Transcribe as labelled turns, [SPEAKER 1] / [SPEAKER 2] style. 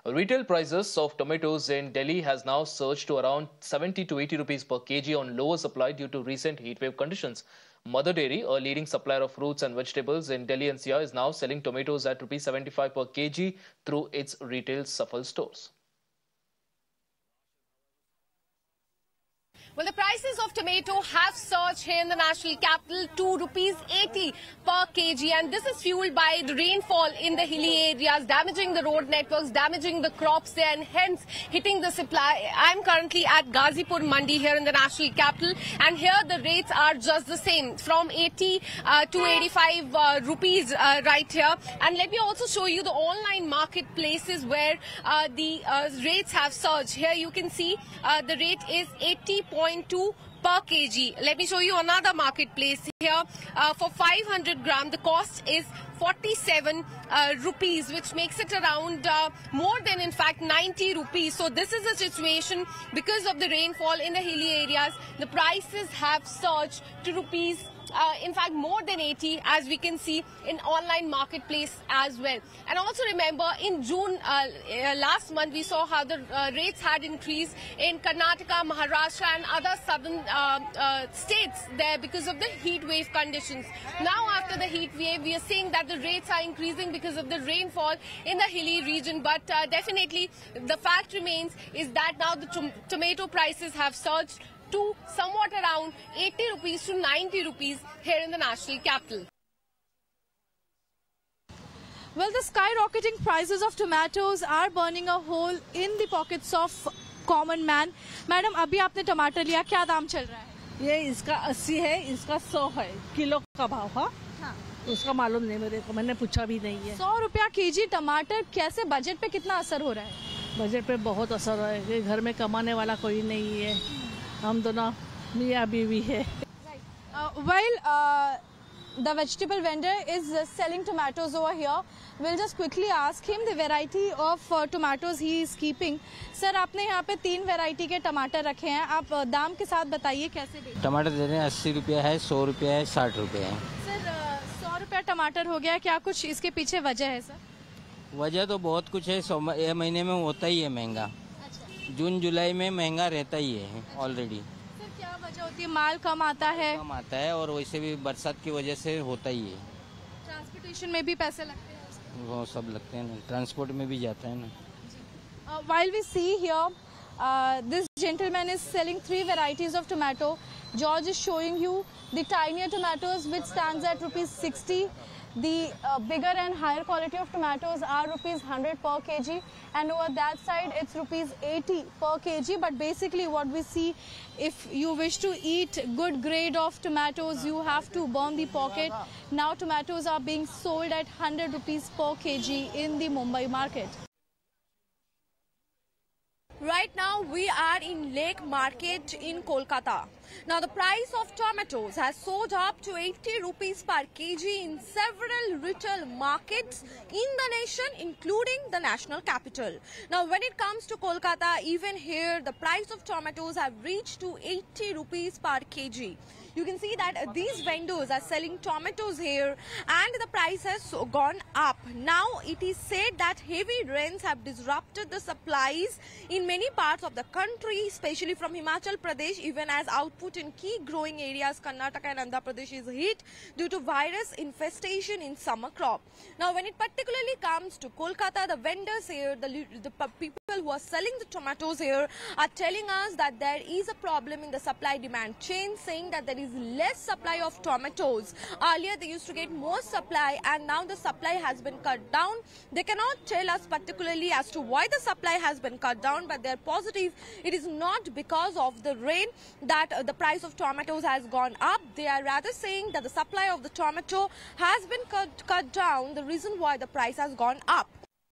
[SPEAKER 1] Retail prices of tomatoes in Delhi has now surged to around 70 to 80 rupees per kg on lower supply due to recent heatwave conditions. Mother Dairy, a leading supplier of fruits and vegetables in Delhi NCR, is now selling tomatoes at Rs 75 per kg through its retail Safal stores.
[SPEAKER 2] Well, the prices of tomato have surged here in the national capital to Rs 80 per kg, and this is fueled by the rainfall in the hilly areas, damaging the road networks, damaging the crops there, and hence hitting the supply. I'm currently at Ghazipur Mandi here in the national capital, and here the rates are just the same, from 80 to 85 rupees right here. And let me also show you the online marketplaces where the rates have surged. Here you can see the rate is 80.2 per kg. Let me show you another marketplace here. For 500 gram, the cost is 47 rupees, which makes it around more than, in fact, 90 rupees. So this is a situation because of the rainfall in the hilly areas. The prices have surged to rupees in fact more than 80, as we can see in online marketplace as well. And also remember, in June last month we saw how the rates had increased in Karnataka, Maharashtra and other southern states there because of the heat wave conditions. Now after the heat wave, we are seeing that the rates are increasing because of the rainfall in the hilly region, but definitely the fact remains is that now the tomato prices have surged to somewhat around 80 rupees to 90 rupees here in the national capital.
[SPEAKER 3] Well, the skyrocketing prices of tomatoes are burning a hole in the pockets of common man. Madam, अभी आपने टमाटर लिया, क्या दाम चल रहा है?
[SPEAKER 4] ये इसका 80 है, इसका 100 है, किलो का भाव है। हाँ। उसका मालूम नहीं मेरे को, मैंने पूछा भी नहीं है।
[SPEAKER 3] 100 रुपया केजी टमाटर, कैसे बजट पे कितना असर हो रहा है?
[SPEAKER 4] बजट पे बहुत असर है, घर में कमाने वाला कोई नहीं है, हम दोनों मियाँ बीवी है।
[SPEAKER 3] Well, the vegetable vendor is selling tomatoes over here. We'll just quickly ask him the variety of tomatoes he is keeping. Sir, आपने यहाँ पे 3 वैरायटी के टमाटर रखे हैं, आप दाम के साथ बताइए कैसे दे?
[SPEAKER 5] टमाटर दे रहे हैं 80 रुपया है, 100 रुपया है, 60 रुपये है।
[SPEAKER 3] सर, 100 रुपया टमाटर हो गया, क्या कुछ इसके पीछे वजह है सर?
[SPEAKER 5] वजह तो बहुत कुछ है, ये महीने में होता ही है महंगा। अच्छा। जून जुलाई में महंगा रहता ही है ऑलरेडी।
[SPEAKER 3] सर, क्या वजह होती है? माल कम आता है?
[SPEAKER 5] कम आता है और वैसे भी बरसात की वजह से होता ही है।
[SPEAKER 3] ट्रांसपोर्टेशन में भी पैसे लगते हैं?
[SPEAKER 5] वो सब लगते हैं ना, ट्रांसपोर्ट में भी जाता है ना।
[SPEAKER 3] While we see here, this gentleman is selling 3 varieties of tomato. George is showing you the tinier tomatoes, which stands at rupees 60. The bigger and higher quality of tomatoes are rupees 100 per kg, and over that side it's rupees 80 per kg. But basically what we see, if you wish to eat good grade of tomatoes, you have to burn the pocket. Now tomatoes are being sold at 100 rupees per kg in the Mumbai market.
[SPEAKER 2] Right now we are in Lake Market in Kolkata. Now the price of tomatoes has soared up to 80 rupees per kg in several retail markets in the nation, including the national capital. Now when it comes to Kolkata, even here the price of tomatoes have reached to 80 rupees per kg. You can see that these vendors are selling tomatoes here and the price has gone up. Now it is said that heavy rains have disrupted the supplies in many parts of the country, especially from Himachal Pradesh, even as output in key growing areas Karnataka and Andhra Pradesh is hit due to virus infestation in summer crop. Now when it particularly comes to Kolkata, the vendors here, the people who are selling the tomatoes here are telling us that there is a problem in the supply demand chain, saying that there is less supply of tomatoes. Earlier they used to get more supply and now the supply has been cut down. They cannot tell us particularly as to why the supply has been cut down, but they are positive it is not because of the rain that the price of tomatoes has gone up. They are rather saying that the supply of the tomato has been cut down, the reason why the price has gone up.